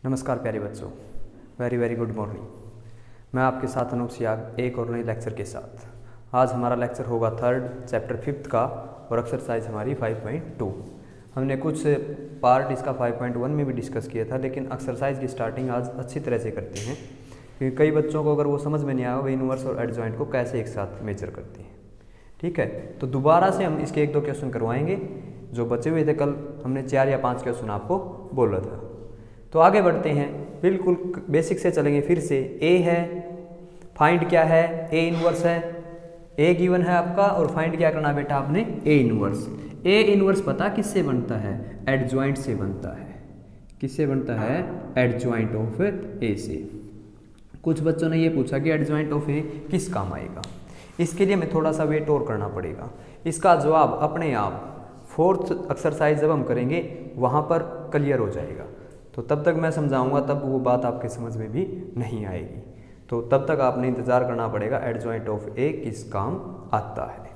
नमस्कार प्यारे बच्चों, वेरी वेरी गुड मॉर्निंग। मैं आपके साथ अनूप सियाग एक और नए लेक्चर के साथ। आज हमारा लेक्चर होगा थर्ड चैप्टर 5th का और एक्सरसाइज हमारी 5.2। हमने कुछ पार्ट इसका 5.1 में भी डिस्कस किया था, लेकिन एक्सरसाइज की स्टार्टिंग आज अच्छी तरह से करते हैं क्योंकि कई बच्चों को अगर वो समझ में नहीं आया वे इनवर्स और एडजॉइंट को कैसे एक साथ मेजर करते हैं। ठीक है, तो दोबारा से हम इसके 1-2 क्वेश्चन करवाएंगे। जो बचे हुए थे कल हमने 4 या 5 क्वेश्चन आपको बोला था। तो आगे बढ़ते हैं, बिल्कुल बेसिक से चलेंगे फिर से। ए है, फाइंड क्या है, ए इनवर्स है। ए गिवन है आपका और फाइंड क्या करना बेटा आपने, ए इनवर्स। ए इनवर्स पता किससे बनता है, एडजॉइंट से बनता है। किससे बनता है, एडजॉइंट ऑफ ए से। कुछ बच्चों ने ये पूछा कि एडजॉइंट ऑफ ए किस काम आएगा। इसके लिए हमें थोड़ा सा वेट और करना पड़ेगा। इसका जवाब अपने आप 4th एक्सरसाइज जब हम करेंगे वहाँ पर क्लियर हो जाएगा। तो तब तक मैं समझाऊंगा, तब वो बात आपके समझ में भी नहीं आएगी। तो तब तक आपने इंतज़ार करना पड़ेगा एडजॉइंट ऑफ ए किस काम आता है।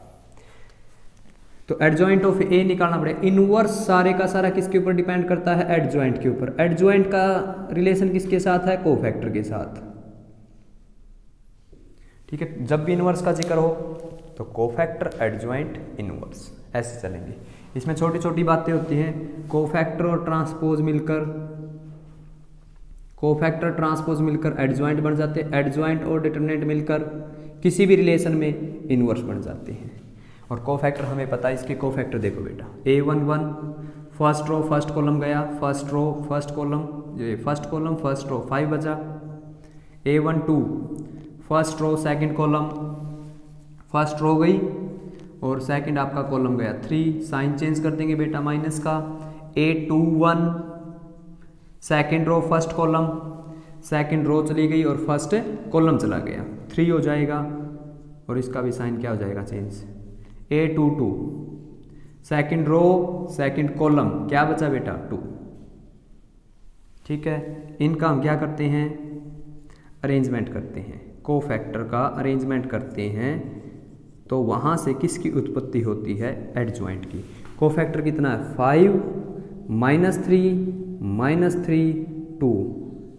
तो एडजॉइंट ऑफ ए निकालना पड़ेगा। इनवर्स सारे का सारा किसके ऊपर डिपेंड करता है, एडजॉइंट के ऊपर। एडजॉइंट का रिलेशन किसके साथ है, कोफैक्टर के साथ। ठीक है, जब भी इनवर्स का जिक्र हो तो कोफैक्टर, एडजॉइंट, इनवर्स ऐसे चलेंगे। इसमें छोटी छोटी बातें होती हैं। कोफैक्टर और ट्रांसपोज मिलकर, कोफैक्टर ट्रांसपोज मिलकर एडजॉइंट बन जाते हैं। एडजॉइंट और डिटरमिनेंट मिलकर किसी भी रिलेशन में इनवर्स बन जाते हैं। और कोफैक्टर हमें पता है, इसके कोफैक्टर देखो बेटा। A11 first row first column गया, फर्स्ट रो फर्स्ट कॉलम, ये फर्स्ट कॉलम फर्स्ट रो 5 बचा। A12 first row second column, first row गई और सेकंड आपका कॉलम गया 3। साइन चेंज कर देंगे बेटा माइनस का। A21 second row first column, second row चली गई और फर्स्ट कॉलम चला गया, 3 हो जाएगा। और इसका भी साइन क्या हो जाएगा, change. A22 second row second column, क्या बचा बेटा, 2। ठीक है, इनका हम क्या करते हैं, अरेंजमेंट करते हैं। कोफैक्टर का अरेंजमेंट करते हैं तो वहां से किसकी उत्पत्ति होती है, एडजॉइंट की। कोफैक्टर कितना है, 5 -3 2।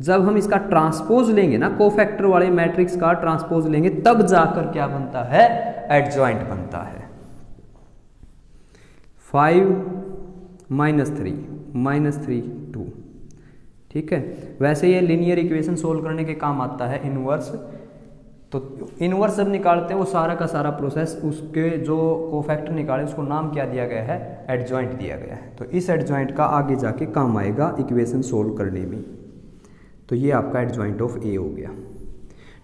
जब हम इसका ट्रांसपोज लेंगे ना, कोफैक्टर वाले मैट्रिक्स का ट्रांसपोज लेंगे, तब जाकर क्या बनता है, एडजॉइंट बनता है। 5 -3 2। ठीक है, वैसे ये लीनियर इक्वेशन सोल्व करने के काम आता है इनवर्स। तो इनवर्स जब निकालते हैं वो सारा का सारा प्रोसेस, उसके जो कोफैक्टर निकाले उसको नाम क्या दिया गया है, एडजॉइंट दिया गया है। तो इस एडजॉइंट का आगे जाके काम आएगा इक्वेशन सोल्व करने में। तो ये आपका एडजॉइंट ऑफ ए हो गया।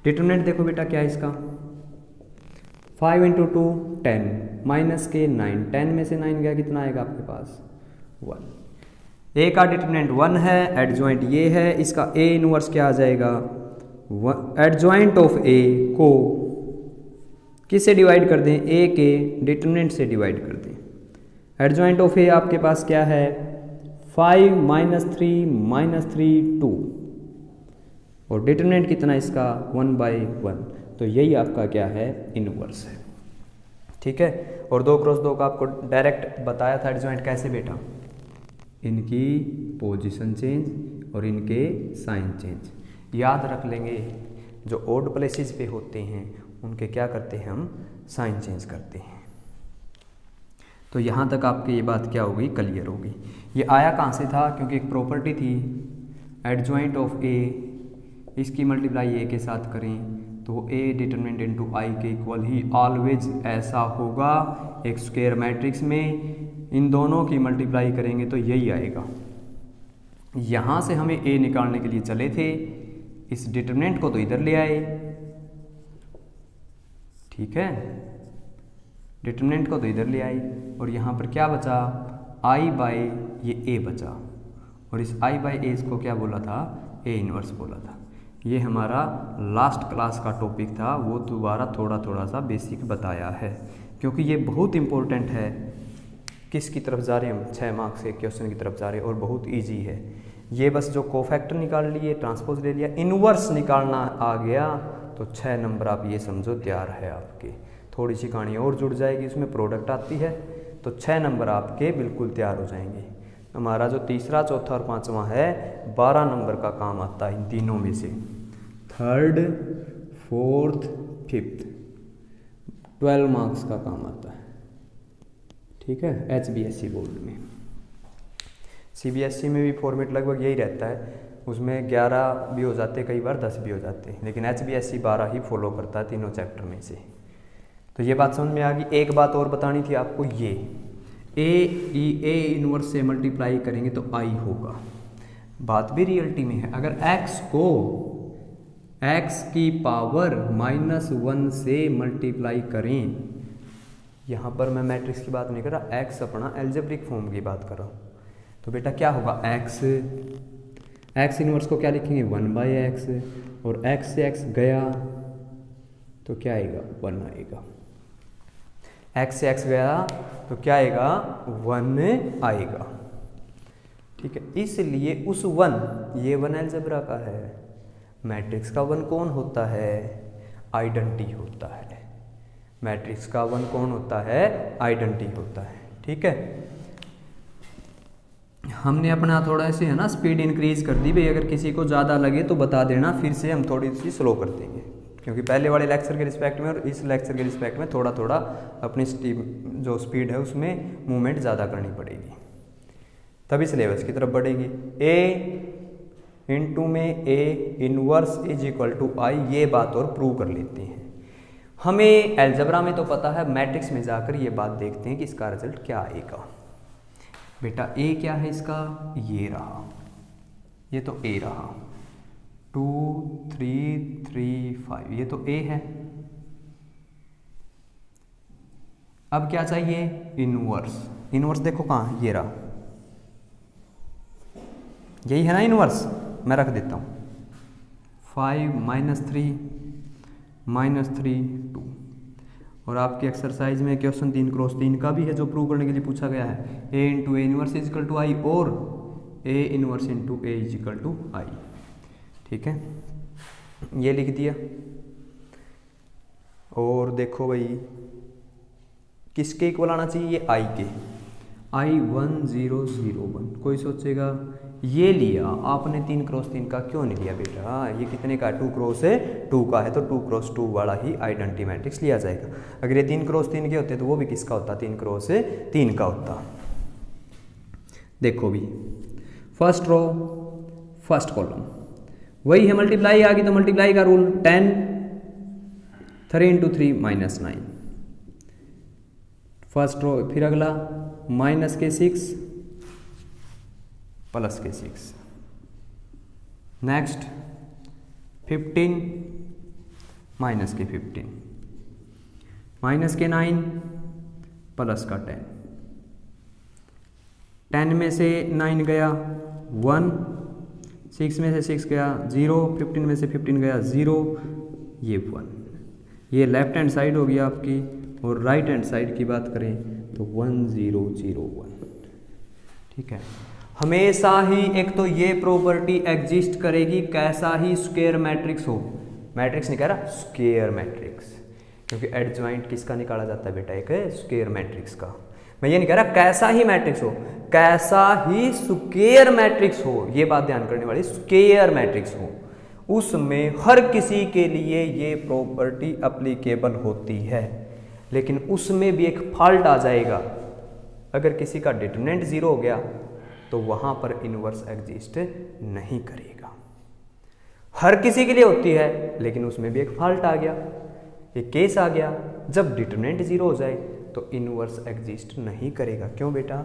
डिटरमिनेंट देखो बेटा क्या है इसका, 5 × 2 10 माइनस के 9, 10 में से 9 गया, कितना आएगा आपके पास, 1। ए का डिटरमिनेंट 1 है, एडजॉइंट ये है। इसका ए इनवर्स क्या आ जाएगा, एडजॉइंट ऑफ ए को किससे डिवाइड कर दें, ए के डिटरमिनेंट से डिवाइड कर दें। एडजॉइंट ऑफ ए आपके पास क्या है, 5 -3 2 और डिटरमिनेंट कितना इसका, 1/1। तो यही आपका क्या है, इनवर्स है। ठीक है, और 2×2 का आपको डायरेक्ट बताया था एडजॉइंट कैसे बेटा, इनकी पोजीशन चेंज और इनके साइन चेंज याद रख लेंगे। जो ओड प्लेसेस पे होते हैं उनके क्या करते हैं, हम साइन चेंज करते हैं। तो यहाँ तक आपकी ये बात क्या होगी, क्लियर होगी। ये आया कहाँ से था, क्योंकि एक प्रॉपर्टी थी एडजॉइंट ऑफ ए, इसकी मल्टीप्लाई ए के साथ करें तो ए डिटरमिनेंट इनटू आई के इक्वल ही ऑलवेज ऐसा होगा। एक स्क्वायर मैट्रिक्स में इन दोनों की मल्टीप्लाई करेंगे तो यही आएगा। यहाँ से हमें ए निकालने के लिए चले थे, इस डिटरमिनेंट को तो इधर ले आए। ठीक है, डिटरमिनेंट को तो इधर ले आए और यहाँ पर क्या बचा, I/, ये ए बचा। और इस I/A को क्या बोला था, ए इनवर्स बोला था। ये हमारा लास्ट क्लास का टॉपिक था, वो दोबारा थोड़ा सा बेसिक बताया है क्योंकि ये बहुत इंपॉर्टेंट है। किसकी तरफ जा रहे हैं हम, 6 मार्क्स के क्वेश्चन की तरफ जा रहे हैं और बहुत ईजी है ये। बस जो कोफैक्टर निकाल लिए, ट्रांसपोज ले लिया, इनवर्स निकालना आ गया तो 6 नंबर आप ये समझो तैयार है आपके। थोड़ी सी कहानी और जुड़ जाएगी, उसमें प्रोडक्ट आती है तो 6 नंबर आपके बिल्कुल तैयार हो जाएंगे। हमारा जो तीसरा, चौथा और पांचवा है 12 नंबर का काम आता है इन तीनों में से। थर्ड, फोर्थ, फिफ्थ 12 मार्क्स का काम आता है, ठीक है, HBSC बोर्ड में। CBSE में भी फॉर्मेट लगभग यही रहता है, उसमें 11 भी हो जाते, कई बार 10 भी हो जाते हैं, लेकिन HBSC 12 ही फॉलो करता है तीनों चैप्टर में से। तो ये बात समझ में आ गई। एक बात और बतानी थी आपको, ये ए इनवर्स से मल्टीप्लाई करेंगे तो I होगा, बात भी रियलिटी में है। अगर x को x की पावर -1 से मल्टीप्लाई करें, यहाँ पर मैं मैट्रिक्स की बात नहीं कर रहा, x अपना एल्जेब्रिक फॉर्म की बात कर रहा हूँ, तो बेटा क्या होगा, x इनवर्स को क्या लिखेंगे 1/x, और x से x गया तो क्या आएगा 1 आएगा, x से x गया तो क्या आएगा 1 आएगा, ठीक है। इसलिए उस 1, ये 1 अलजेब्रा का है, मैट्रिक्स का 1 कौन होता है, आइडेंटिटी होता है, मैट्रिक्स का 1 कौन होता है, आइडेंटिटी होता है, ठीक है। हमने अपना थोड़ा से है ना स्पीड इंक्रीज कर दी भाई, अगर किसी को ज़्यादा लगे तो बता देना, फिर से हम थोड़ी सी स्लो कर देंगे, क्योंकि पहले वाले लेक्चर के रिस्पेक्ट में और इस लेक्चर के रिस्पेक्ट में थोड़ा थोड़ा अपनी जो स्पीड है उसमें मूवमेंट ज़्यादा करनी पड़ेगी, तभी सिलेबस की तरफ बढ़ेगी। A इंटू में A inverse is equal to I, ये बात और प्रूव कर लेते हैं। हमें अलजेब्रा में तो पता है, मैट्रिक्स में जाकर ये बात देखते हैं कि इसका रिजल्ट क्या आएगा। बेटा A क्या है इसका, ये रहा, ये तो A रहा, 2 3 3 5, ये तो A है। अब क्या चाहिए, इनवर्स। इनवर्स देखो कहाँ, ये रहा, यही है ना इनवर्स, मैं रख देता हूँ 5 -3 -3 2। और आपकी एक्सरसाइज में क्वेश्चन 3x3 का भी है जो प्रूव करने के लिए पूछा गया है, A into A inverse is equal to I और A inverse into A is equal to I, ठीक है, ये लिख दिया। और देखो भाई किसके इक्वल आना चाहिए, ये I के, I 1 0 0 1। कोई सोचेगा ये लिया आपने 3x3 का क्यों नहीं लिया बेटा, ये कितने का, 2x2 का है, तो 2x2 वाला ही आइडेंटिटी मैट्रिक्स लिया जाएगा। अगर ये 3x3 के होते तो वो भी किसका होता, 3x3 का होता। देखो भी फर्स्ट रो फर्स्ट कॉलम वही है, मल्टीप्लाई आ गई तो मल्टीप्लाई का रूल 10, 3 × 3 -9, फर्स्ट रो। फिर अगला -6 +6, नेक्स्ट 15 -15, -9 +10, 10 में से 9 गया 1, 6 में से 6 गया 0, 15 में से 15 गया 0, ये 1। ये लेफ्ट हैंड साइड हो गया आपकी, और राइट हैंड साइड की बात करें तो 1 0 0 1, ठीक है। हमेशा ही एक तो ये प्रॉपर्टी एग्जिस्ट करेगी, कैसा ही स्क्वायर मैट्रिक्स हो, मैट्रिक्स नहीं कह रहा, स्क्वायर मैट्रिक्स, क्योंकि एडजॉइंट किसका निकाला जाता है बेटा, एक स्क्वायर मैट्रिक्स का। मैं ये नहीं कह रहा कैसा ही मैट्रिक्स हो, कैसा ही स्क्वायर मैट्रिक्स हो, ये बात ध्यान करने वाली, स्क्वायर मैट्रिक्स हो, उसमें हर किसी के लिए ये प्रॉपर्टी एप्लीकेबल होती है, लेकिन उसमें भी एक फॉल्ट आ जाएगा। अगर किसी का डिटरमिनेंट 0 हो गया तो वहां पर इनवर्स एग्जिस्ट नहीं करेगा। हर किसी के लिए होती है, लेकिन उसमें भी एक फॉल्ट आ गया, एक केस आ गया, जब डिटरमिनेंट 0 हो जाए तो इनवर्स एग्जिस्ट नहीं करेगा। क्यों बेटा,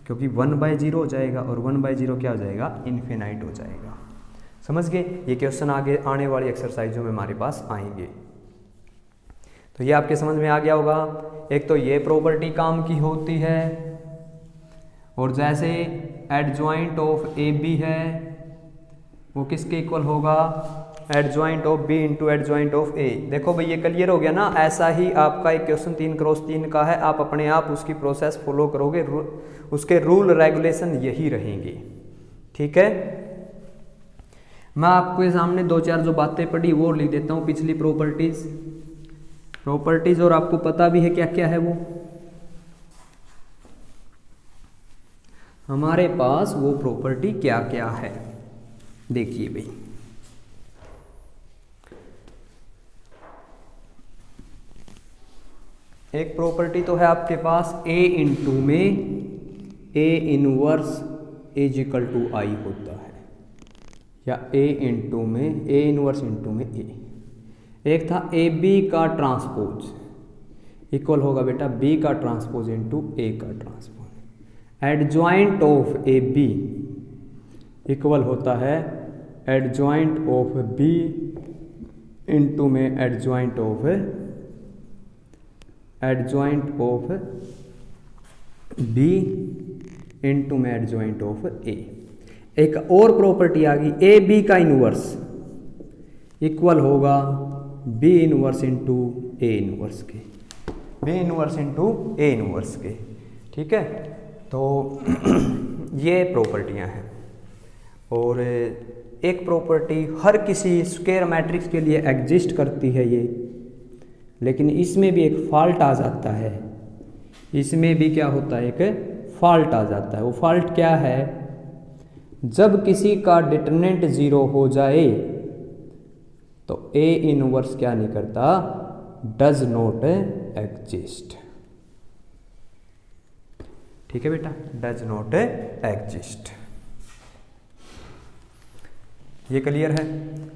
क्योंकि 1/0 हो जाएगा, और 1/0 क्या हो जाएगा, इन्फिनाइट हो जाएगा। समझ गए, ये क्वेश्चन आगे आने वाली एक्सरसाइजों में हमारे पास आएंगे। तो ये आपके समझ में आ गया होगा। एक तो ये प्रॉपर्टी काम की होती है, और जैसे एडजॉइंट ऑफ ए बी है वो किसके इक्वल होगा, adjoint of B into adjoint of A. देखो भाई ये क्लियर हो गया ना। ऐसा ही आपका एक क्वेश्चन 3x3 का है, आप अपने आप उसकी प्रोसेस फॉलो करोगे, उसके रूल रेगुलेशन यही रहेंगे, ठीक है। मैं आपके सामने 2-4 जो बातें पढ़ी वो लिख देता हूँ, पिछली प्रॉपर्टीज और आपको पता भी है क्या क्या है वो। हमारे पास वो प्रॉपर्टी क्या क्या है देखिए भाई। एक प्रॉपर्टी तो है आपके पास A इंटू में A inverse is equal to I होता है, या A इंटू में A इनवर्स इंटू में A। एक था ए बी का ट्रांसपोज इक्वल होगा बेटा B का ट्रांसपोज इंटू A का transpose. Adjoint of A B equal होता है एडजॉइंट ऑफ B इंटू में एडजॉइंट ऑफ B इंटू में एडजॉइंट ऑफ A। एक और प्रॉपर्टी आ गई ए बी का इनवर्स इक्वल होगा B inverse into A inverse के, B inverse into A inverse के। ठीक है, तो ये प्रॉपर्टियां हैं। और एक प्रॉपर्टी हर किसी स्क्वायर मैट्रिक्स के लिए एग्जिस्ट करती है ये, लेकिन इसमें भी एक फॉल्ट आ जाता है। इसमें भी क्या होता है, एक फॉल्ट आ जाता है। वो फॉल्ट क्या है, जब किसी का डिटरमिनेंट 0 हो जाए तो A इनवर्स क्या नहीं करता, डज नॉट एग्जिस्ट। ठीक है बेटा, डज नॉट एग्जिस्ट। ये क्लियर है।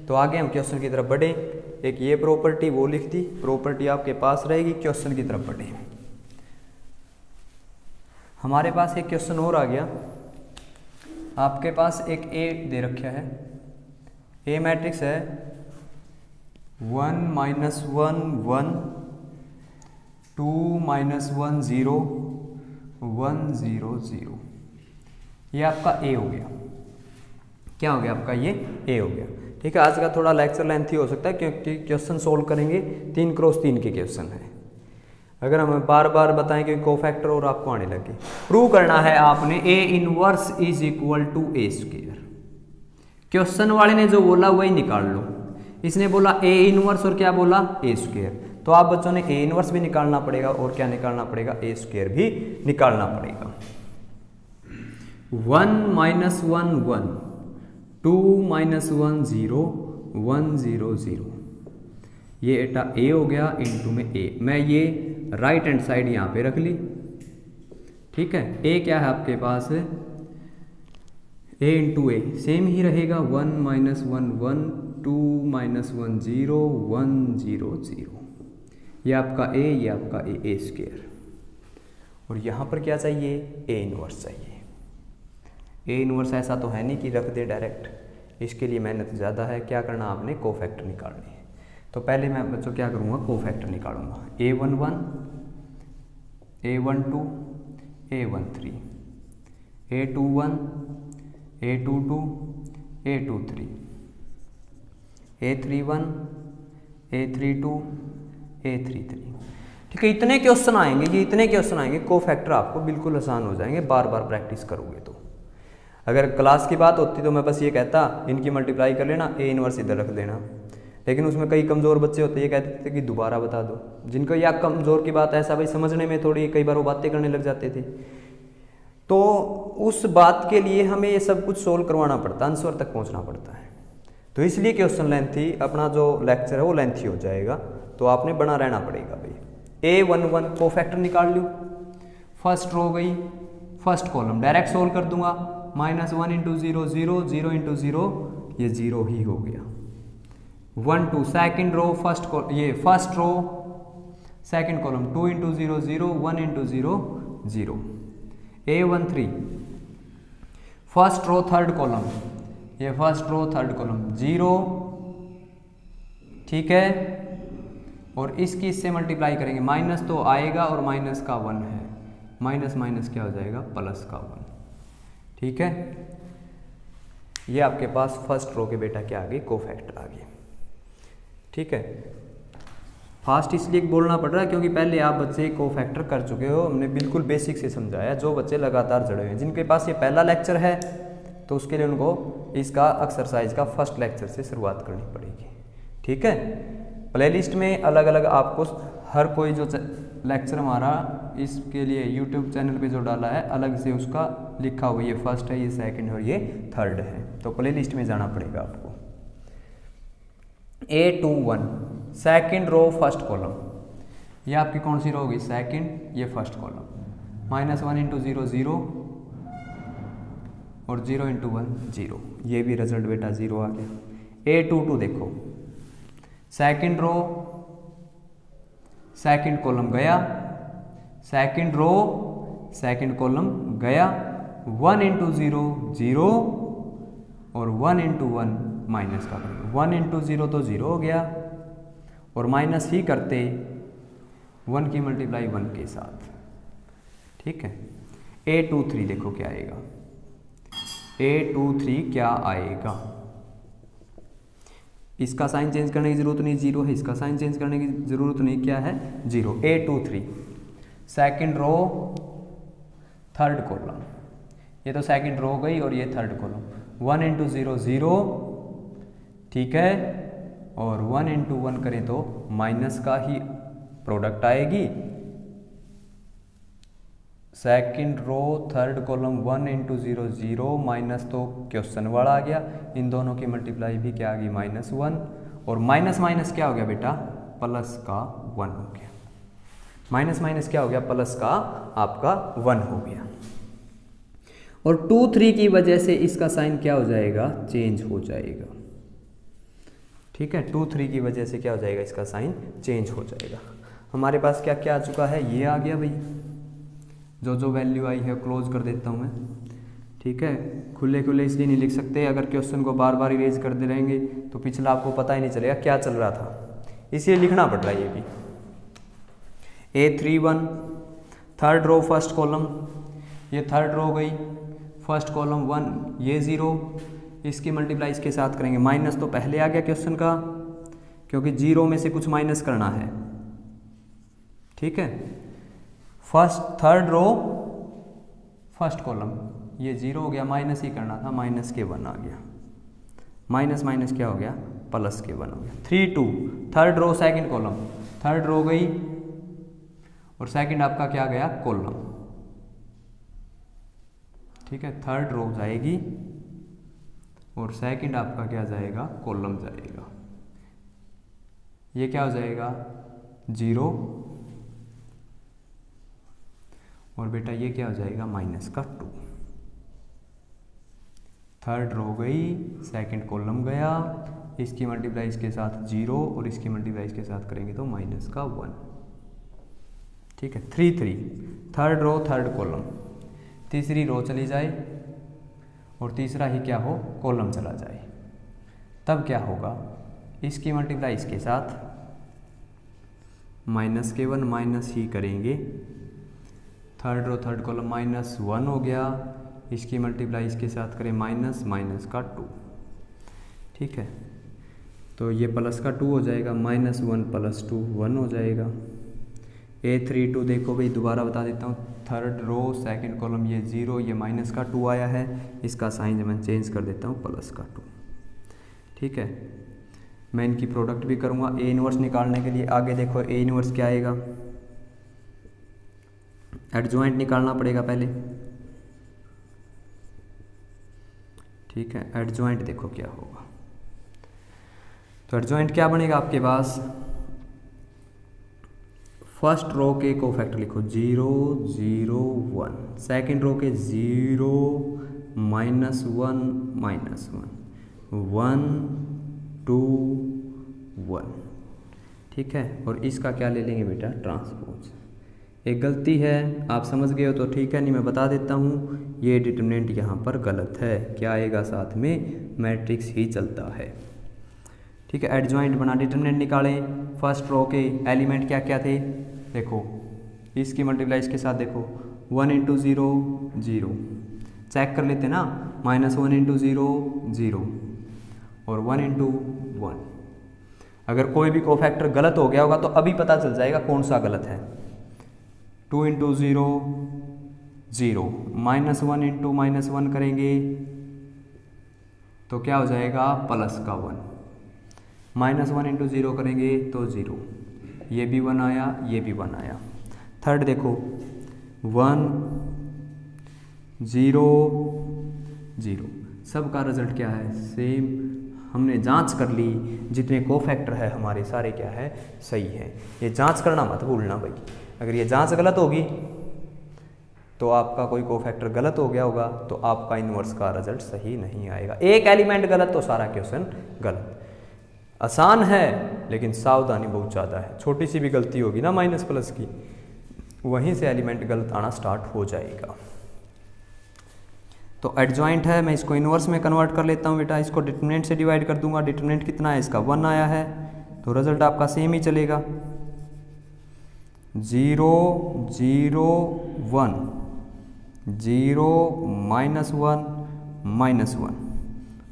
तो आगे हम क्वेश्चन की तरफ बढ़े। एक ये प्रॉपर्टी वो लिख दी, प्रॉपर्टी आपके पास रहेगी, क्वेश्चन की तरफ बढ़े। हमारे पास एक क्वेश्चन और आ गया। आपके पास एक ए दे रखा है, ए मैट्रिक्स है 1 -1 1 2 -1 0 1 0 0। ये आपका ए हो गया। क्या हो गया आपका, ये ए हो गया। ठीक है, आज का थोड़ा लेक्चर लेंथी हो सकता है क्योंकि क्वेश्चन सोल्व करेंगे 3x3 के क्वेश्चन है। अगर हम बार बार बताएं कि कोफैक्टर और आपको आने लगे, प्रूव करना है आपने A inverse is equal to A square. Question वाले ने जो बोला वही निकाल लो। इसने बोला ए इनवर्स और क्या बोला, ए स्क्वायर। तो आप बच्चों ने ए इनवर्स भी निकालना पड़ेगा और क्या निकालना पड़ेगा, ए स्क्वायर भी निकालना पड़ेगा। 1 -1 1 2 -1 0 1 0 0। ये एटा ए हो गया इंटू में ए। मैं ये राइट हैंड साइड यहाँ पे रख ली। ठीक है, ए क्या है आपके पास, ए इंटू ए सेम ही रहेगा 1 -1 1 2 -1 0 1 0 0। ये आपका ए, ये आपका ए स्क्वायर। और यहाँ पर क्या चाहिए, ए इनवर्स चाहिए। ए इनवर्स ऐसा तो है नहीं कि रख दे डायरेक्ट, इसके लिए मेहनत ज़्यादा है। क्या करना आपने, कोफैक्टर निकालनी है। तो पहले मैं बच्चों क्या करूँगा, कोफैक्टर निकालूंगा। A11 A12 A13 A21 A22 A23 A31 A32 A33। ठीक है, इतने क्वेश्चन आएंगे, ये इतने क्वेश्चन आएंगे। कोफैक्टर आपको बिल्कुल आसान हो जाएंगे बार बार प्रैक्टिस करोगे तो। अगर क्लास की बात होती तो मैं बस ये कहता इनकी मल्टीप्लाई कर लेना, ए इनवर्स इधर रख देना। लेकिन उसमें कई कमज़ोर बच्चे होते ये कहते थे कि दोबारा बता दो। जिनको या कमज़ोर की बात ऐसा भाई समझने में थोड़ी कई बार वो बातें करने लग जाते थे, तो उस बात के लिए हमें ये सब कुछ सोल्व करवाना पड़ता, आंसर तक पहुंचना पड़ता है। तो इसलिए क्वेश्चन लेंथी, अपना जो लेक्चर है वो लेंथी हो जाएगा। तो आपने बना रहना पड़ेगा भाई। A11 कोफैक्टर निकाल लूँ, फर्स्ट रो गई, फर्स्ट कॉलम डायरेक्ट सोल्व कर दूंगा। -1 × 0 0 0 × 0, ये 0 ही हो गया। 1 2 सेकेंड रो, फर्स्ट ये first row second column 2 × 0 0 1 × 0 0। A13 first row third column, ये फर्स्ट रो थर्ड कॉलम 0। ठीक है, और इसकी इससे मल्टीप्लाई करेंगे, माइनस तो आएगा और माइनस का 1 है, माइनस माइनस क्या हो जाएगा, प्लस का 1। ठीक है, ये आपके पास फर्स्ट रो के बेटा क्या आ गई, कोफैक्टर आ गई। ठीक है, फास्ट इसलिए बोलना पड़ रहा है क्योंकि पहले आप बच्चे कोफैक्टर कर चुके हो, हमने बिल्कुल बेसिक से समझाया। जो बच्चे लगातार जुड़े हुए हैं, जिनके पास ये पहला लेक्चर है, तो उसके लिए उनको इसका एक्सरसाइज का फर्स्ट लेक्चर से शुरुआत करनी पड़ेगी। ठीक है, प्लेलिस्ट में अलग अलग आपको हर कोई जो लेक्चर हमारा इसके लिए यूट्यूब चैनल पे जो डाला है अलग से उसका लिखा हुआ, ये फर्स्ट है, ये सेकंड और ये थर्ड है, तो प्ले लिस्ट में जाना पड़ेगा आपको। A21 second row first column, ये आपकी कौन सी रो होगी, सेकंड, ये फर्स्ट कॉलम, -1 × 0 0 और 0 × 1 0, ये भी रिजल्ट बेटा 0 आ गया। A22 देखो सेकंड रो सेकंड कॉलम गया, सेकंड रो सेकंड कॉलम गया, 1 × 0 0 और 1 × 1 माइनस का करेंगे, 1 × 0 तो 0 हो गया और माइनस ही करते 1 की मल्टीप्लाई 1 के साथ, ठीक है। A23 देखो क्या आएगा, A23 क्या आएगा, इसका साइन चेंज करने की जरूरत नहीं, 0 है, इसका साइन चेंज करने की जरूरत नहीं, क्या है 0। A23 second row third column, ये तो सेकंड रो गई और ये थर्ड कॉलम, 1 × 0 0, ठीक है, और 1 × 1 करें तो माइनस का ही प्रोडक्ट आएगी। Second row third column 1 × 0 0 minus तो क्वेश्चन वर्ड आ गया, इन दोनों की मल्टीप्लाई भी क्या आ गई -1 और माइनस माइनस क्या हो गया बेटा, प्लस का 1 हो गया, माइनस माइनस क्या हो गया, प्लस का आपका 1 हो गया। और 2 3 की वजह से इसका साइन क्या हो जाएगा, चेंज हो जाएगा, ठीक है। 2 3 की वजह से क्या हो जाएगा, इसका साइन चेंज हो जाएगा। हमारे पास क्या क्या आ चुका है, ये आ गया भाई, जो वैल्यू आई है क्लोज कर देता हूँ मैं, ठीक है। खुले खुले इसलिए नहीं लिख सकते, अगर क्वेश्चन को बार बार इरेज करते रहेंगे तो पिछला आपको पता ही नहीं चलेगा क्या चल रहा था, इसलिए लिखना पड़ रहा है ये भी। A31 third row first column, ये थर्ड रो गई, फर्स्ट कॉलम 1, ये 0, इसकी मल्टीप्लाई इसके साथ करेंगे, माइनस तो पहले आ गया क्वेश्चन का क्योंकि 0 में से कुछ माइनस करना है, ठीक है। First third row first column, ये 0 हो गया, माइनस ही करना था, माइनस के 1 आ गया, माइनस माइनस क्या हो गया, प्लस के 1 हो गया। 3 2 third row second column, third row गई और सेकंड आपका क्या गया, कॉलम, ठीक है। थर्ड रो जाएगी और सेकंड आपका क्या जाएगा, कॉलम जाएगा, ये क्या हो जाएगा 0 और बेटा ये क्या हो जाएगा, -2। थर्ड रो गई, सेकंड कॉलम गया, इसकी मल्टीप्लाई इसके साथ 0 और इसकी मल्टीप्लाई इसके साथ करेंगे तो -1, ठीक है। 3 3 थर्ड रो थर्ड कॉलम, तीसरी रो चली जाए और तीसरा ही क्या हो, कॉलम चला जाए, तब क्या होगा, इसकी मल्टीप्लाई इसके साथ -1 माइनस ही करेंगे, थर्ड रो थर्ड कॉलम -1 हो गया, इसकी मल्टीप्लाई इसके साथ करें -2, ठीक है। तो ये प्लस का 2 हो जाएगा, -1 + 2 1 हो जाएगा। A32 देखो भाई, दोबारा बता देता हूँ, थर्ड रो सेकंड कॉलम, ये 0, ये -2 आया है, इसका साइन मैं चेंज कर देता हूँ +2, ठीक है। मैं इनकी प्रोडक्ट भी करूँगा A इनवर्स निकालने के लिए। आगे देखो A इनवर्स क्या आएगा, एडजॉइंट निकालना पड़ेगा पहले, ठीक है। एडजॉइंट देखो क्या होगा, तो एडजॉइंट क्या बनेगा आपके पास, फर्स्ट रो के कोफैक्टर लिखो 0 0 1, सेकंड रो के 0 -1 -1 1 2 1, ठीक है। और इसका क्या ले लेंगे बेटा, ट्रांसपोज। एक गलती है, आप समझ गए हो तो ठीक है, नहीं मैं बता देता हूँ, ये डिटरमिनेंट यहाँ पर गलत है, क्या आएगा साथ में, मैट्रिक्स ही चलता है, ठीक है। एडजॉइंट बना, डिटरमिनेंट निकालें, फर्स्ट रो के एलिमेंट क्या क्या थे, देखो इसकी मल्टीप्लाई इसके साथ देखो, 1 × 0 0, चेक कर लेते ना, -1 × 0 0 और 1 × 1। अगर कोई भी कोफैक्टर गलत हो गया होगा तो अभी पता चल जाएगा कौन सा गलत है। 2 × 0 0, -1 × -1 करेंगे तो क्या हो जाएगा, प्लस का 1, -1 × 0 करेंगे तो 0, ये भी 1 आया, ये भी 1 आया। थर्ड देखो 1 0 0, सबका रिजल्ट क्या है सेम। हमने जांच कर ली, जितने कोफैक्टर है हमारे सारे क्या है सही है। ये जांच करना मत भूलना भाई, अगर ये जांच गलत होगी तो आपका कोई कोफैक्टर गलत हो गया होगा तो आपका इन्वर्स का रिजल्ट सही नहीं आएगा। एक एलिमेंट गलत तो सारा क्वेश्चन गलत। आसान है लेकिन सावधानी बहुत ज़्यादा है, छोटी सी भी गलती होगी ना माइनस प्लस की, वहीं से एलिमेंट गलत आना स्टार्ट हो जाएगा। तो एडजॉइंट है, मैं इसको इन्वर्स में कन्वर्ट कर लेता हूँ बेटा, इसको डिटरमिनेंट से डिवाइड कर दूंगा। डिटरमिनेंट कितना है इसका 1 आया है, तो रिजल्ट आपका सेम ही चलेगा 0 0 1 0 -1 -1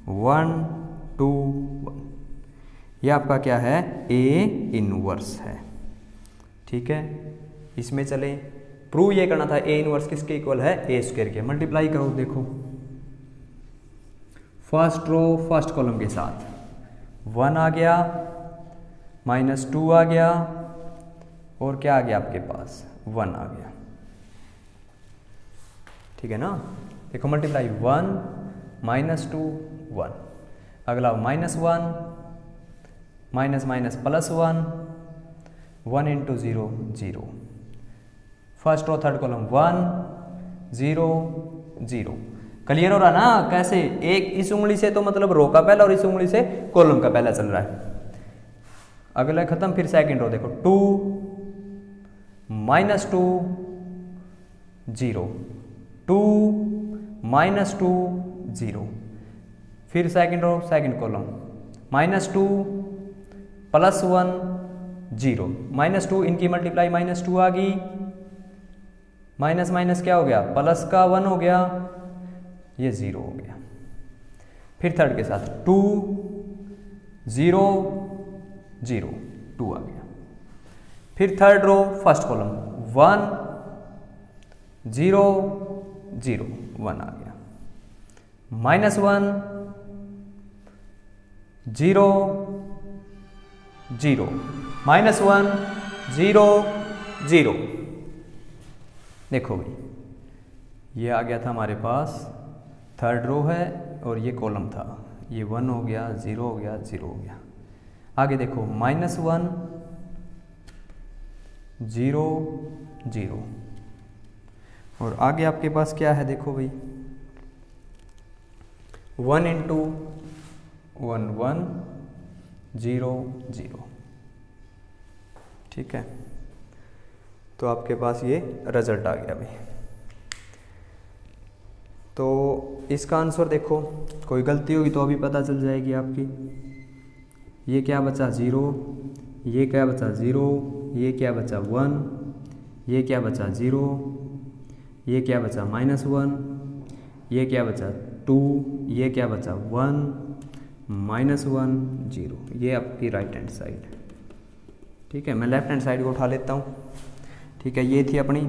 1 2 1, ये आपका क्या है ए इनवर्स है। ठीक है, इसमें चलें, प्रूव ये करना था ए इनवर्स किसके इक्वल है ए स्क्वायर के। मल्टीप्लाई करो, देखो फर्स्ट रो फर्स्ट कॉलम के साथ 1 आ गया, -2 आ गया, और क्या आ गया आपके पास 1 आ गया। ठीक है ना, देखो मल्टीप्लाई 1 -2 1, अगला -1 minus minus +1 1 × 0 0, first row third column 1 0 0। Clear हो रहा ना कैसे, एक इस उंगली से तो मतलब रो का पहला और इस उंगली से कॉलम का पहला चल रहा है। अगला खत्म, फिर सेकंड रो देखो 2 -2 0 2 -2 0, फिर सेकंड रो सेकंड कॉलम -2 +1 0, -2 इनकी मल्टीप्लाई -2 आ गई, माइनस माइनस क्या हो गया प्लस का 1 हो गया, ये 0 हो गया। फिर थर्ड के साथ 2 0 0 2 आ गया। फिर थर्ड रो फर्स्ट कॉलम 1 0 0 1 आ गया, -1 0 0 -1 0 0। देखो भाई ये आ गया था हमारे पास, थर्ड रो है और ये कॉलम था, ये 1 हो गया 0 हो गया 0 हो गया। आगे देखो -1 0 0, और आगे आपके पास क्या है देखो भाई 1 × 1 1 0 0। ठीक है, तो आपके पास ये रिजल्ट आ गया भाई। तो इसका आंसर देखो, कोई गलती होगी तो अभी पता चल जाएगी आपकी। ये क्या बचा 0, ये क्या बचा 0, ये क्या बचा 1, ये क्या बचा 0, ये क्या बचा -1, ये क्या बचा 2, ये क्या बचा 1 -1 0, ये आपकी राइट हैंड साइड। ठीक है, मैं लेफ्ट हैंड साइड को उठा लेता हूँ। ठीक है, ये थी अपनी।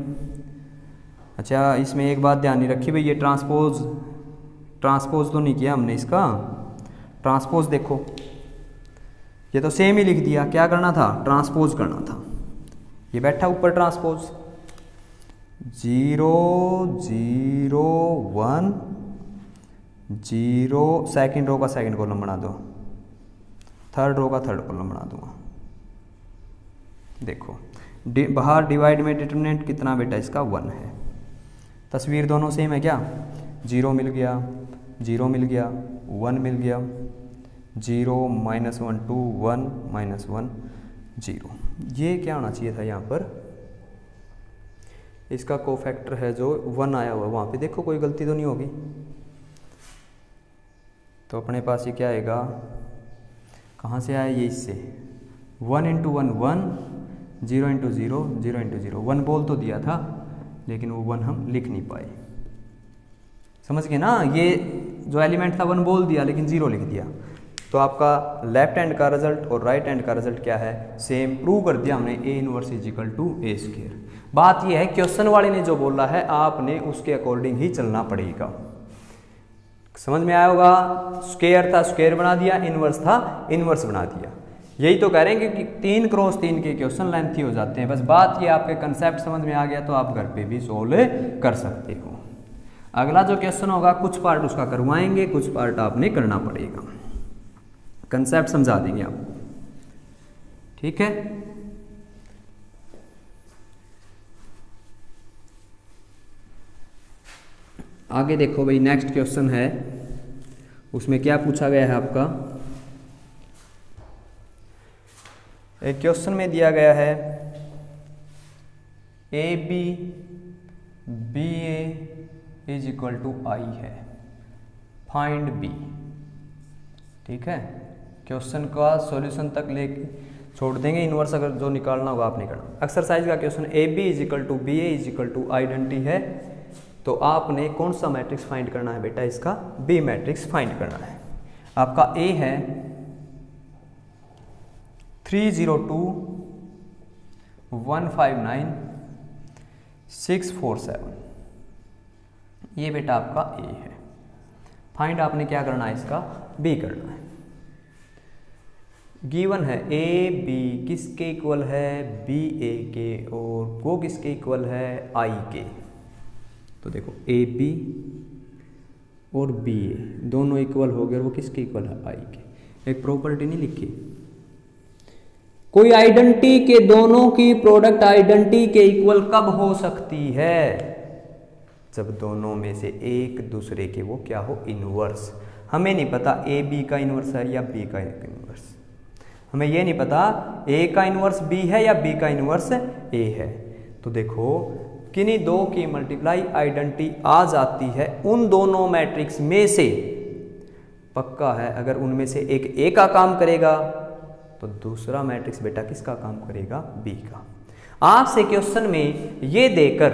अच्छा, इसमें एक बात ध्यान नहीं रखी भाई, ये ट्रांसपोज तो नहीं किया हमने इसका। ट्रांसपोज देखो, ये तो सेम ही लिख दिया, क्या करना था ट्रांसपोज करना था। ये बैठा ऊपर ट्रांसपोज 0 0 1 0, सेकंड रो का सेकंड कॉलम बना दो, थर्ड रो का थर्ड कॉलम बना दूंगा। देखो बाहर डिवाइड में डिटरमिनेंट कितना बेटा इसका 1 है। तस्वीर दोनों सेम है क्या, 0 मिल गया 0 मिल गया 1 मिल गया, 0 -1 2 1 -1 0। ये क्या होना चाहिए था यहाँ पर, इसका कोफैक्टर है जो 1 आया हुआ, वहाँ पे देखो कोई गलती तो नहीं होगी। तो अपने पास ये क्या आएगा, कहाँ से आया ये, इससे 1 × 1 1, 0 × 0 0 × 0। 1 बोल तो दिया था लेकिन वो 1 हम लिख नहीं पाए, समझ गए ना। ये जो एलिमेंट था 1 बोल दिया लेकिन 0 लिख दिया। तो आपका लेफ्ट हैंड का रिजल्ट और राइट हैंड का रिजल्ट क्या है, सेम। प्रूव कर दिया हमने A इनवर्स = A²। बात ये है क्वेश्चन वाले ने जो बोला है आपने उसके अकॉर्डिंग ही चलना पड़ेगा। समझ में आया होगा, स्क्वायर था स्क्वायर बना दिया, इनवर्स था इनवर्स बना दिया। यही तो कह रहे हैं कि 3 क्रॉस 3 के क्वेश्चन लेंथी हो जाते हैं। बस बात ये आपके कंसेप्ट समझ में आ गया तो आप घर पे भी सोल्व कर सकते हो। अगला जो क्वेश्चन होगा कुछ पार्ट उसका करवाएंगे, कुछ पार्ट आपने करना पड़ेगा, कंसेप्ट समझा देंगे आपको, ठीक है। आगे देखो भाई, नेक्स्ट क्वेश्चन है, उसमें क्या पूछा गया है आपका। एक क्वेश्चन में दिया गया है A B B A is equal to I है, फाइंड बी। ठीक है, क्वेश्चन का सॉल्यूशन तक लेके छोड़ देंगे, इनवर्स अगर जो निकालना होगा आपने करना। एक्सरसाइज का question A B is equal to B A is equal to identity है, तो आपने कौन सा मैट्रिक्स फाइंड करना है बेटा, इसका बी मैट्रिक्स फाइंड करना है। आपका ए है 302 159 647, ये बेटा आपका ए है। फाइंड आपने क्या करना है, इसका बी करना है। गिवन है ए बी किसके इक्वल है, बी ए के, और वो किसके इक्वल है, आई के। तो देखो ए बी और बी ए दोनों इक्वल हो गए, और वो किसके इक्वल है, आई के। एक प्रॉपर्टी नहीं लिखी, कोई आइडेंटिटी के दोनों की प्रोडक्ट आइडेंटिटी के इक्वल कब हो सकती है, जब दोनों में से एक दूसरे के वो क्या हो, इनवर्स। हमें नहीं पता ए बी का इनवर्स है या बी का इनवर्स, हमें ये नहीं पता ए का इनवर्स बी है या बी का इनवर्स ए है। तो देखो किन्हीं दो की मल्टीप्लाई आइडेंटिटी आ जाती है उन दोनों मैट्रिक्स में से, पक्का है अगर उनमें से एक ए का काम करेगा तो दूसरा मैट्रिक्स बेटा किसका काम करेगा, बी का। आपसे क्वेश्चन में ये देकर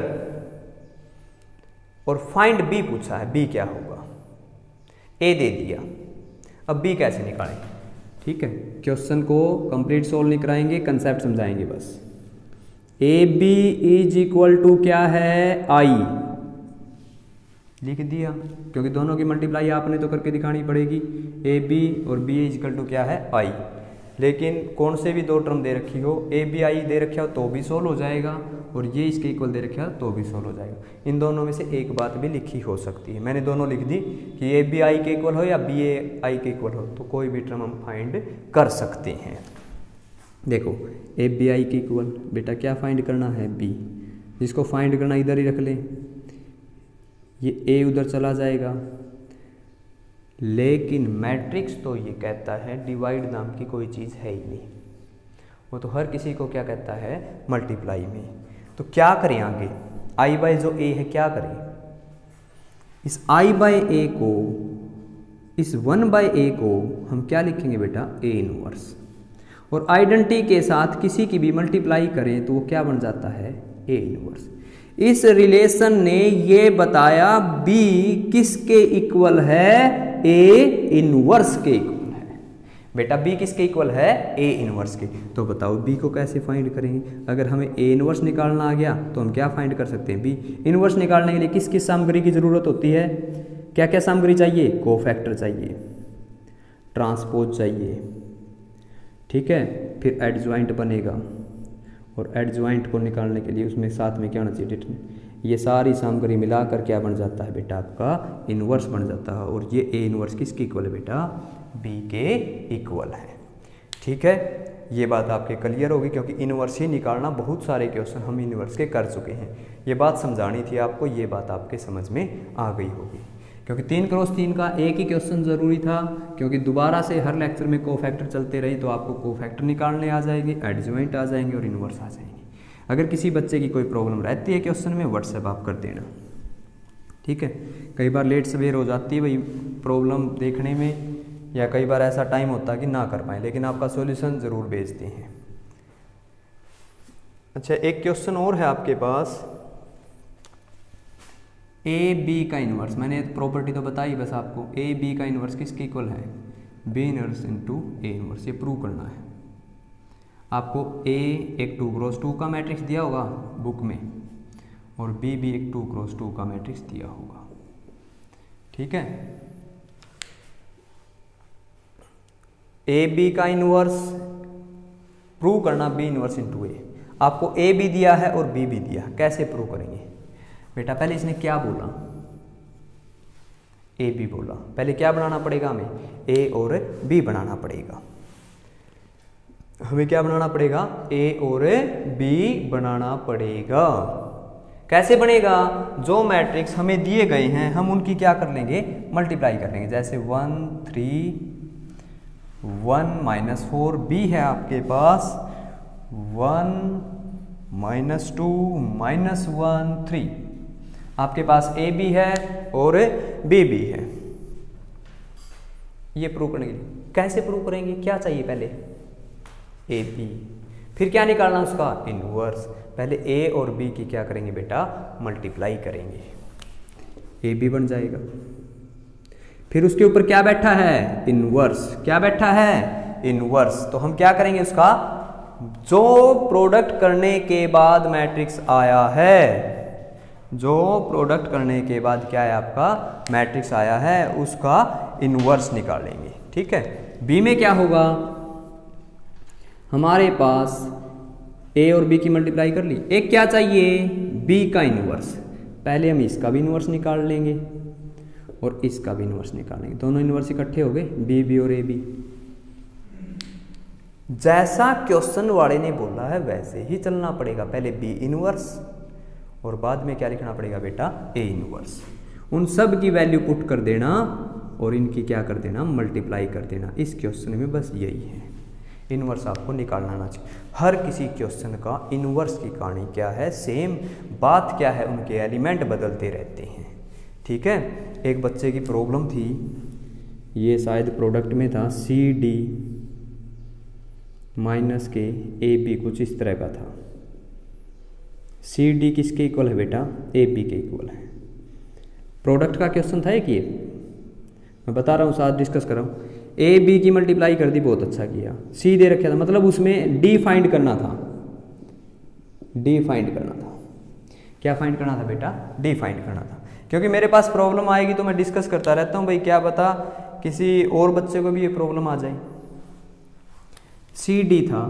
और फाइंड बी पूछा है, बी क्या होगा, ए दे दिया, अब बी कैसे निकालेंगे। ठीक है, क्वेश्चन को कंप्लीट सोल्व नहीं कराएंगे, कंसेप्ट समझाएंगे बस। A B is equal to क्या है, आई लिख दिया, क्योंकि दोनों की मल्टीप्लाई आपने तो करके दिखानी पड़ेगी। ए बी और बी इज इक्वल टू क्या है, आई। लेकिन कौन से भी दो टर्म दे रखी हो, ए बी आई दे रखा हो तो भी सोल्व हो जाएगा, और ये इसके इक्वल दे रखा हो तो भी सोल्व हो जाएगा। इन दोनों में से एक बात भी लिखी हो सकती है, मैंने दोनों लिख दी कि ए बी आई के इक्वल हो या बी ए आई के इक्वल हो, तो कोई भी टर्म हम फाइंड कर सकते हैं। देखो ए बी आई के इक्वल बेटा क्या फाइंड करना है, बी। जिसको फाइंड करना इधर ही रख लें, ये ए उधर चला जाएगा, लेकिन मैट्रिक्स तो ये कहता है डिवाइड नाम की कोई चीज़ है ही नहीं, वो तो हर किसी को क्या कहता है, मल्टीप्लाई में। तो क्या करें आगे, आई बाय जो ए है क्या करें, इस आई बाय ए को, इस 1 बाय ए को हम क्या लिखेंगे बेटा, ए इनवर्स, और आइडेंटिटी के साथ किसी की भी मल्टीप्लाई करें तो वो क्या बन जाता है, ए इनवर्स। इस रिलेशन ने ये बताया बी किसके इक्वल है, ए इनवर्स के इक्वल है। बेटा बी किसके इक्वल है, ए इनवर्स के। तो बताओ बी को कैसे फाइंड करेंगे, अगर हमें ए इनवर्स निकालना आ गया तो हम क्या फाइंड कर सकते हैं, बी इनवर्स निकालने के लिए किस किस सामग्री की जरूरत होती है, क्या क्या सामग्री चाहिए, कोफैक्टर चाहिए, ट्रांसपोज चाहिए, ठीक है, फिर एडजॉइंट बनेगा, और एडजॉइंट को निकालने के लिए उसमें साथ में क्या होना चाहिए, डिटरमिनेंट। ये सारी सामग्री मिलाकर क्या बन जाता है बेटा, आपका इनवर्स बन जाता है, और ये ए इनवर्स किसके इक्वल है बेटा, बी के इक्वल है। ठीक है, ये बात आपके क्लियर होगी, क्योंकि इनवर्स ही निकालना बहुत सारे क्वेश्चन हम इनवर्स के कर चुके हैं। ये बात समझानी थी आपको, ये बात आपके समझ में आ गई होगी, क्योंकि 3 क्रॉस 3 का एक ही क्वेश्चन ज़रूरी था, क्योंकि दोबारा से हर लेक्चर में कोफैक्टर चलते रहे तो आपको कोफैक्टर निकालने आ जाएंगे, एडजॉइंट आ जाएंगे और इनवर्स आ जाएंगे। अगर किसी बच्चे की कोई प्रॉब्लम रहती है क्वेश्चन में, व्हाट्सएप आप कर देना, ठीक है। कई बार लेट सवेर हो जाती है भाई प्रॉब्लम देखने में, या कई बार ऐसा टाइम होता है कि ना कर पाए, लेकिन आपका सॉल्यूशन ज़रूर भेजते हैं। अच्छा, एक क्वेश्चन और है आपके पास, ए बी का इनवर्स, मैंने प्रॉपर्टी तो बताई बस आपको, ए बी का इनवर्स किसके इक्वल है, B inverse into A inverse, ये प्रूव करना है आपको। ए एक 2 क्रॉस 2 का मैट्रिक्स दिया होगा बुक में, और बी भी एक 2 क्रॉस 2 का मैट्रिक्स दिया होगा, ठीक है। ए बी का इनवर्स प्रूव करना बी इनवर्स इंटू ए। आपको ए भी दिया है और बी भी दिया, कैसे प्रूव करेंगे बेटा? पहले इसने क्या बोला? ए बी बोला। पहले क्या बनाना पड़ेगा हमें? ए और बी बनाना पड़ेगा। हमें क्या बनाना पड़ेगा? ए और बी बनाना पड़ेगा। कैसे बनेगा? जो मैट्रिक्स हमें दिए गए हैं हम उनकी क्या कर लेंगे? मल्टीप्लाई कर लेंगे। जैसे 1 3 1 -4 बी है आपके पास, 1 -2 -1 3 आपके पास ए बी है और बी भी है। ये प्रूव करने के लिए कैसे प्रूव करेंगे? क्या चाहिए पहले? ए बी, फिर क्या निकालना उसका? इनवर्स। पहले ए और बी की क्या करेंगे बेटा? मल्टीप्लाई करेंगे, ए बी बन जाएगा। फिर उसके ऊपर क्या बैठा है? इनवर्स। क्या बैठा है? इनवर्स। तो हम क्या करेंगे उसका? जो प्रोडक्ट करने के बाद मैट्रिक्स आया है, जो प्रोडक्ट करने के बाद क्या है आपका मैट्रिक्स आया है, उसका इनवर्स निकालेंगे। ठीक है। बी में क्या होगा? हमारे पास ए और बी की मल्टीप्लाई कर ली, एक क्या चाहिए? बी का इनवर्स। पहले हम इसका भी इनवर्स निकाल लेंगे और इसका भी इनवर्स निकाल लेंगे। दोनों इनवर्स इकट्ठे हो गए, बी बी और ए बी। जैसा क्वेश्चन वाले ने बोला है वैसे ही चलना पड़ेगा। पहले बी इनवर्स और बाद में क्या लिखना पड़ेगा बेटा? A inverse. उन सब की वैल्यू पुट कर देना और इनकी क्या कर देना? मल्टीप्लाई कर देना। इस क्वेश्चन में बस यही है, इनवर्स आपको निकालना आना चाहिए। हर किसी क्वेश्चन का इनवर्स की कहानी क्या है? सेम बात क्या है? उनके एलिमेंट बदलते रहते हैं। ठीक है। एक बच्चे की प्रॉब्लम थी, ये शायद प्रोडक्ट में था, सी डी माइनस के ए बी, कुछ इस तरह का था। सी डी किसके इक्वल है बेटा? ए बी के इक्वल है। प्रोडक्ट का क्वेश्चन था कि मैं बता रहा हूँ, साथ डिस्कस कर रहा हूँ। ए बी की मल्टीप्लाई कर दी, बहुत अच्छा किया। सी दे रखा था, मतलब उसमें डी फाइंड करना था। डी फाइंड करना था। क्या फाइंड करना था बेटा? डी फाइंड करना था। क्योंकि मेरे पास प्रॉब्लम आएगी तो मैं डिस्कस करता रहता हूँ भाई, क्या पता किसी और बच्चे को भी ये प्रॉब्लम आ जाए। सी डी था,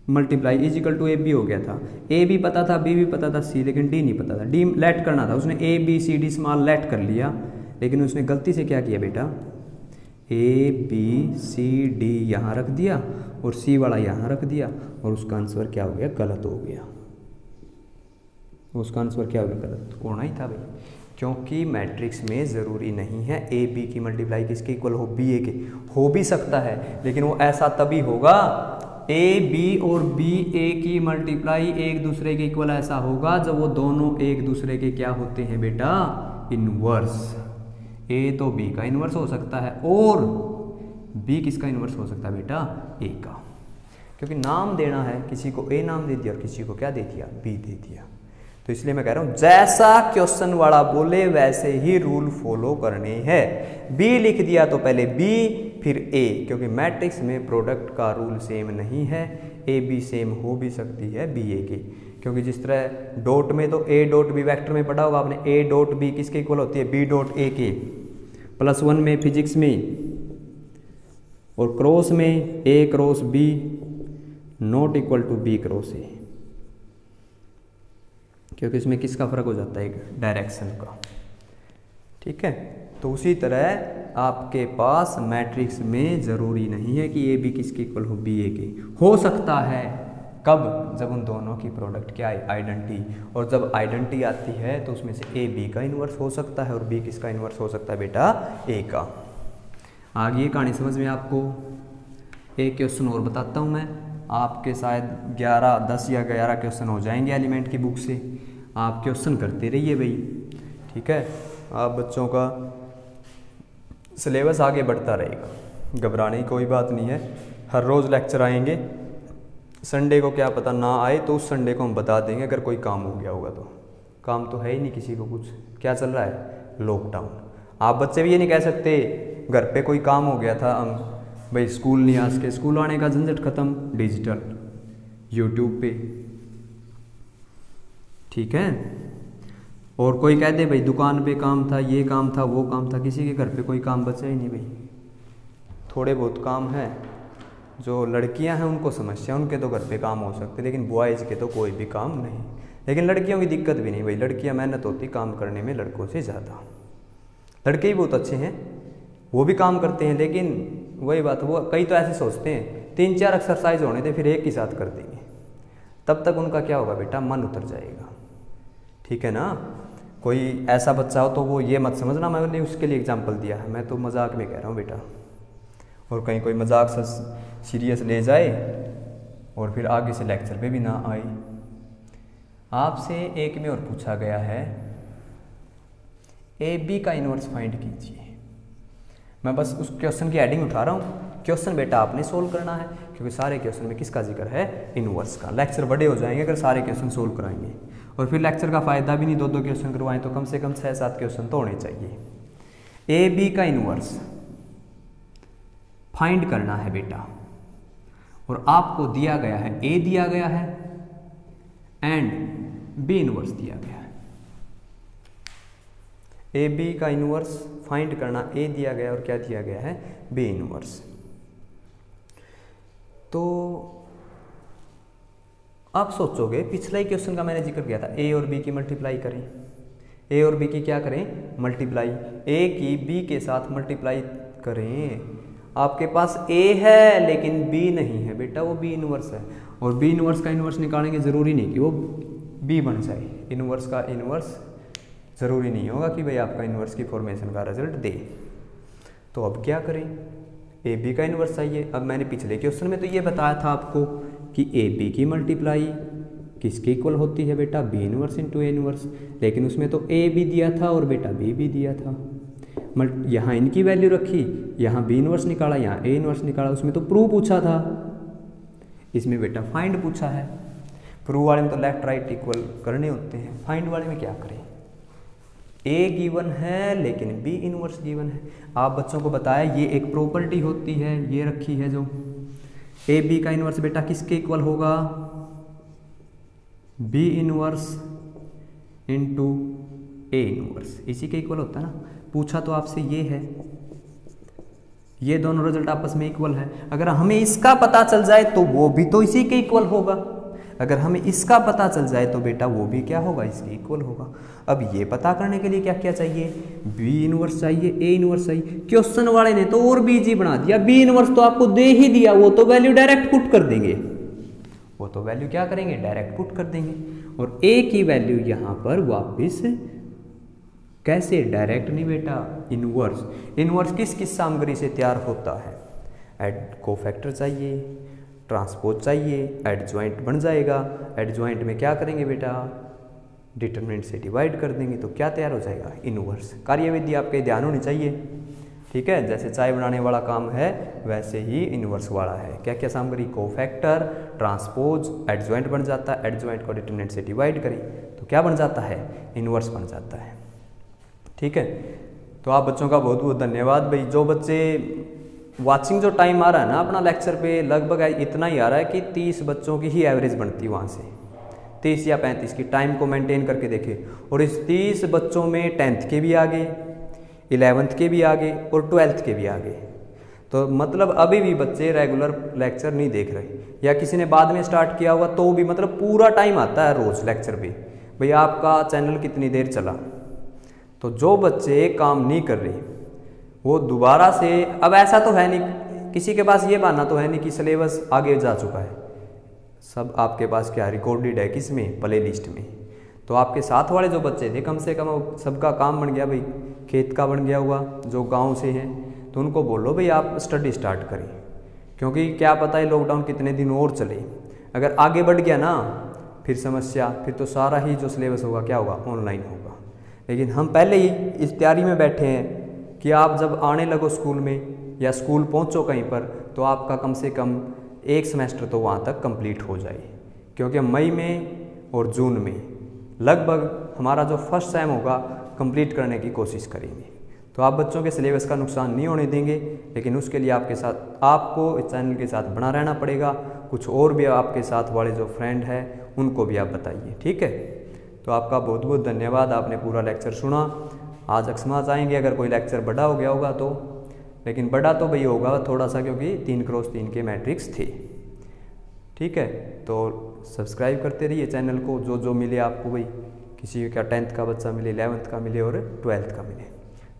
multiply is equal to A B हो गया था। ए बी पता था, बी भी पता था, सी, लेकिन डी नहीं पता था। डी लेट करना था, उसने A B C D small late कर लिया, लेकिन उसने गलती से क्या किया बेटा? ए बी सी डी यहाँ रख दिया और सी वाला यहाँ रख दिया और उसका आंसर क्या हो गया? गलत हो गया। उसका आंसर क्या हो गया? गलत होना ही था भाई, क्योंकि मैट्रिक्स में ज़रूरी नहीं है ए बी की मल्टीप्लाई किसके इक्वल हो? बी ए के। हो भी सकता है, लेकिन वो ऐसा तभी होगा, ए बी और बी ए की मल्टीप्लाई एक दूसरे के इक्वल ऐसा होगा जब वो दोनों एक दूसरे के क्या होते हैं बेटा? इनवर्स। ए तो बी का इनवर्स हो सकता है और बी किसका इनवर्स हो सकता है बेटा? ए का। क्योंकि नाम देना है, किसी को ए नाम दे दिया और किसी को क्या दे दिया? बी दे दिया। तो इसलिए मैं कह रहा हूं जैसा क्वेश्चन वाला बोले वैसे ही रूल फॉलो करने हैं। बी लिख दिया तो पहले बी फिर ए, क्योंकि मैट्रिक्स में प्रोडक्ट का रूल सेम नहीं है। ए बी सेम हो भी सकती है बी ए के, क्योंकि जिस तरह डॉट में तो ए डॉट बी वेक्टर में पढ़ा होगा आपने, ए डॉट बी किसके इक्वल होती है? बी डॉट ए के। +1 में फिजिक्स में और क्रॉस में A cross B not equal to B cross A, क्योंकि इसमें किसका फर्क हो जाता है? एक डायरेक्शन का। ठीक है। तो उसी तरह आपके पास मैट्रिक्स में ज़रूरी नहीं है कि ए बी किसके इक्वल हो? बी ए के। हो सकता है कब? जब उन दोनों की प्रोडक्ट क्या है? आइडेंटिटी। और जब आइडेंटिटी आती है तो उसमें से ए बी का इन्वर्स हो सकता है और बी किसका इन्वर्स हो सकता है बेटा? ए का। आगे कहानी समझ में आपको? एक क्वेश्चन और बताता हूँ मैं, आपके शायद 10 या 11 क्वेश्चन हो जाएंगे एलिमेंट की बुक से। आप क्वेश्चन करते रहिए भाई। ठीक है। आप बच्चों का सिलेबस आगे बढ़ता रहेगा, घबराने की कोई बात नहीं है। हर रोज़ लेक्चर आएंगे। संडे को क्या पता ना आए तो उस संडे को हम बता देंगे अगर कोई काम हो गया होगा तो। काम तो है ही नहीं किसी को कुछ। क्या चल रहा है? लॉकडाउन। आप बच्चे भी ये नहीं कह सकते घर पे कोई काम हो गया था, हम भाई स्कूल नहीं आ सके। स्कूल आने का झंझट खत्म, डिजिटल यूट्यूब पे। ठीक है। और कोई कह दे भाई दुकान पे काम था, ये काम था, वो काम था, किसी के घर पे कोई काम बचा ही नहीं भाई। थोड़े बहुत काम है जो लड़कियां हैं उनको समस्या, उनके तो घर पे काम हो सकते, लेकिन बॉयज़ के तो कोई भी काम नहीं। लेकिन लड़कियों की दिक्कत भी नहीं भाई, लड़कियां मेहनत होती काम करने में लड़कों से ज़्यादा। लड़के ही बहुत अच्छे हैं, वो भी काम करते हैं, लेकिन वही बात, वो कई तो ऐसे सोचते हैं 3-4 एक्सरसाइज होने थे फिर एक ही साथ कर देंगे, तब तक उनका क्या होगा बेटा, मन उतर जाएगा। ठीक है ना। कोई ऐसा बच्चा हो तो वो ये मत समझना मैंने उसके लिए एग्जाम्पल दिया है, मैं तो मजाक में कह रहा हूँ बेटा, और कहीं कोई मजाक से सीरियस ले जाए और फिर आगे से लेक्चर पे भी ना आए। आपसे एक में और पूछा गया है ए बी का इन्वर्स फाइंड कीजिए। मैं बस उस क्वेश्चन की हेडिंग उठा रहा हूँ, क्वेश्चन बेटा आपने सोल्व करना है, क्योंकि सारे क्वेश्चन में किसका जिक्र है, इन्वर्स का। लेक्चर बड़े हो जाएंगे अगर सारे क्वेश्चन सोल्व कराएंगे, और फिर लेक्चर का फ़ायदा भी नहीं, 2-2 क्वेश्चन करवाएं तो कम से कम 6-7 क्वेश्चन तो होने चाहिए। ए बी का इन्वर्स फाइंड करना है बेटा, और आपको दिया गया है ए दिया गया है एंड बी इन्वर्स दिया गया है। ए बी का इन्वर्स फाइंड करना, ए दिया गया और क्या दिया गया है, बी इन्वर्स। तो आप सोचोगे पिछला ही क्वेश्चन का मैंने जिक्र किया था, ए और बी की मल्टीप्लाई करें, ए और बी की क्या करें, मल्टीप्लाई, ए की बी के साथ मल्टीप्लाई करें। आपके पास ए है लेकिन बी नहीं है बेटा, वो बी इन्वर्स है, और बी इन्वर्स का इन्वर्स निकालेंगे, ज़रूरी नहीं कि वो बी बन जाए, इन्वर्स का इन्वर्स ज़रूरी नहीं होगा कि भाई आपका इन्वर्स की फॉर्मेशन का रिजल्ट दे। तो अब क्या करें, ए बी का इन्वर्स चाहिए। अब मैंने पिछले क्वेश्चन में तो ये बताया था आपको कि ए बी की मल्टीप्लाई किसके इक्वल होती है बेटा, B inverse into A inverse, लेकिन उसमें तो ए भी दिया था और बेटा बी भी दिया था। यहाँ इनकी वैल्यू रखी, यहाँ बी इन्वर्स निकाला, यहाँ ए इन्वर्स निकाला, उसमें तो प्रूव पूछा था, इसमें बेटा फाइंड पूछा है। प्रूव वाले में तो लेफ्ट राइट इक्वल करने होते हैं, फाइंड वाले में क्या करें, ए गिवन है लेकिन बी इन्वर्स गिवन है। आप बच्चों को बताया ये एक प्रॉपर्टी होती है, ये रखी है जो ए बी का इन्वर्स बेटा किसके इक्वल होगा, B inverse into A inverse, इसी के इक्वल होता है ना। पूछा तो आपसे ये है, ये दोनों रिजल्ट आपस में इक्वल है। अगर हमें इसका पता चल जाए तो वो भी तो इसी के इक्वल होगा, अगर हमें इसका पता चल जाए तो बेटा वो भी क्या होगा, इसके इक्वल होगा। अब ये पता करने के लिए क्या क्या चाहिए, बी इन्वर्स चाहिए, ए इन्वर्स चाहिए। क्वेश्चन वाले ने तो और भी इजी बना दिया, बी इन्वर्स तो आपको दे ही दिया, वो तो वैल्यू डायरेक्ट पुट कर देंगे, वो तो वैल्यू क्या करेंगे, डायरेक्ट पुट कर देंगे। और ए की वैल्यू यहाँ पर वापिस कैसे, डायरेक्ट नहीं बेटा, इन्वर्स। इन्वर्स किस किस सामग्री से तैयार होता है, कोफैक्टर चाहिए, ट्रांसपोज चाहिए, एडजॉइंट बन जाएगा। एडजॉइंट में क्या करेंगे बेटा, डिटरमिनेंट से डिवाइड कर देंगे तो क्या तैयार हो जाएगा, इन्वर्स। कार्यविधि आपके ध्यान होनी चाहिए, ठीक है। जैसे चाय बनाने वाला काम है वैसे ही इन्वर्स वाला है। क्या क्या सामग्री, कोफैक्टर, ट्रांसपोज, एडजॉइंट बन जाता है, एडजॉइंट को डिटरमिनेंट से डिवाइड करें तो क्या बन जाता है, इन्वर्स बन जाता है, ठीक है। तो आप बच्चों का बहुत बहुत धन्यवाद भाई। जो बच्चे वाचिंग जो टाइम आ रहा है ना अपना लेक्चर पे, लगभग इतना ही आ रहा है कि 30 बच्चों की ही एवरेज बनती है वहाँ से, 30 या 35 की। टाइम को मेंटेन करके देखें, और इस 30 बच्चों में 10th के भी आगे, 11th के भी आगे और 12th के भी आगे। तो मतलब अभी भी बच्चे रेगुलर लेक्चर नहीं देख रहे, या किसी ने बाद में स्टार्ट किया होगा तो भी मतलब पूरा टाइम आता है रोज़ लेक्चर पे, भाई आपका चैनल कितनी देर चला। तो जो बच्चे काम नहीं कर रहे वो दोबारा से, अब ऐसा तो है नहीं किसी के पास ये बहाना तो है नहीं कि सिलेबस आगे जा चुका है, सब आपके पास क्या रिकॉर्डेड है, किस में, प्ले लिस्ट में। तो आपके साथ वाले जो बच्चे थे कम से कम सबका काम बन गया भाई, खेत का बन गया हुआ, जो गांव से हैं तो उनको बोलो भाई आप स्टडी स्टार्ट करें, क्योंकि क्या पता है लॉकडाउन कितने दिन और चले। अगर आगे बढ़ गया ना फिर समस्या, फिर तो सारा ही जो सिलेबस होगा क्या होगा, ऑनलाइन होगा। लेकिन हम पहले ही इस तैयारी में बैठे हैं कि आप जब आने लगो स्कूल में या स्कूल पहुंचो कहीं पर, तो आपका कम से कम 1 सेमेस्टर तो वहाँ तक कंप्लीट हो जाए, क्योंकि मई में और जून में लगभग हमारा जो फर्स्ट सेम होगा कंप्लीट करने की कोशिश करेंगे। तो आप बच्चों के सिलेबस का नुकसान नहीं होने देंगे, लेकिन उसके लिए आपके साथ, आपको इस चैनल के साथ बना रहना पड़ेगा। कुछ और भी आपके साथ वाले जो फ्रेंड हैं उनको भी आप बताइए, ठीक है। तो आपका बहुत बहुत धन्यवाद, आपने पूरा लेक्चर सुना। आज क्षमा चाहेंगे अगर कोई लेक्चर बड़ा हो गया होगा तो, लेकिन बड़ा तो भाई होगा थोड़ा सा, क्योंकि 3x3 के मैट्रिक्स थे। ठीक है, तो सब्सक्राइब करते रहिए चैनल को, जो जो मिले आपको भाई, किसी का 10th का बच्चा मिले, 11th का मिले और 12th का मिले।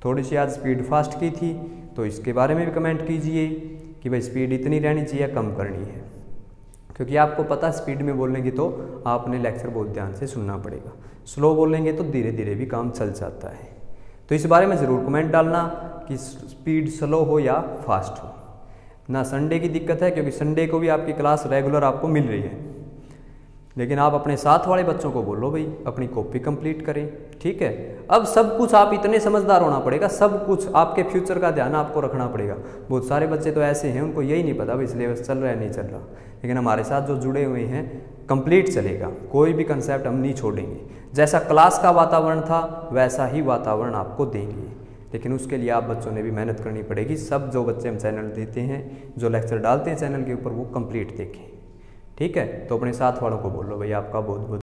थोड़ी सी आज स्पीड फास्ट की थी, तो इसके बारे में भी कमेंट कीजिए कि भाई स्पीड इतनी रहनी चाहिए, कम करनी है, क्योंकि आपको पता स्पीड में बोलेंगे तो आपने लेक्चर बहुत ध्यान से सुनना पड़ेगा, स्लो बोलेंगे तो धीरे धीरे भी काम चल जाता है। तो इस बारे में ज़रूर कमेंट डालना कि स्पीड स्लो हो या फास्ट हो। ना संडे की दिक्कत है, क्योंकि संडे को भी आपकी क्लास रेगुलर आपको मिल रही है, लेकिन आप अपने साथ वाले बच्चों को बोलो भाई अपनी कॉपी कंप्लीट करें। ठीक है, अब सब कुछ आप इतने समझदार होना पड़ेगा, सब कुछ आपके फ्यूचर का ध्यान आपको रखना पड़ेगा। बहुत सारे बच्चे तो ऐसे हैं उनको यही नहीं पता भाई सिलेबस चल रहा है नहीं चल रहा, लेकिन हमारे साथ जो जुड़े हुए हैं कंप्लीट चलेगा, कोई भी कंसेप्ट हम नहीं छोड़ेंगे। जैसा क्लास का वातावरण था वैसा ही वातावरण आपको देंगे, लेकिन उसके लिए आप बच्चों ने भी मेहनत करनी पड़ेगी। सब जो बच्चे हम चैनल देते हैं, जो लेक्चर डालते हैं चैनल के ऊपर, वो कंप्लीट देखें। ठीक है, तो अपने साथ वालों को बोलो भाई आपका बहुत बहुत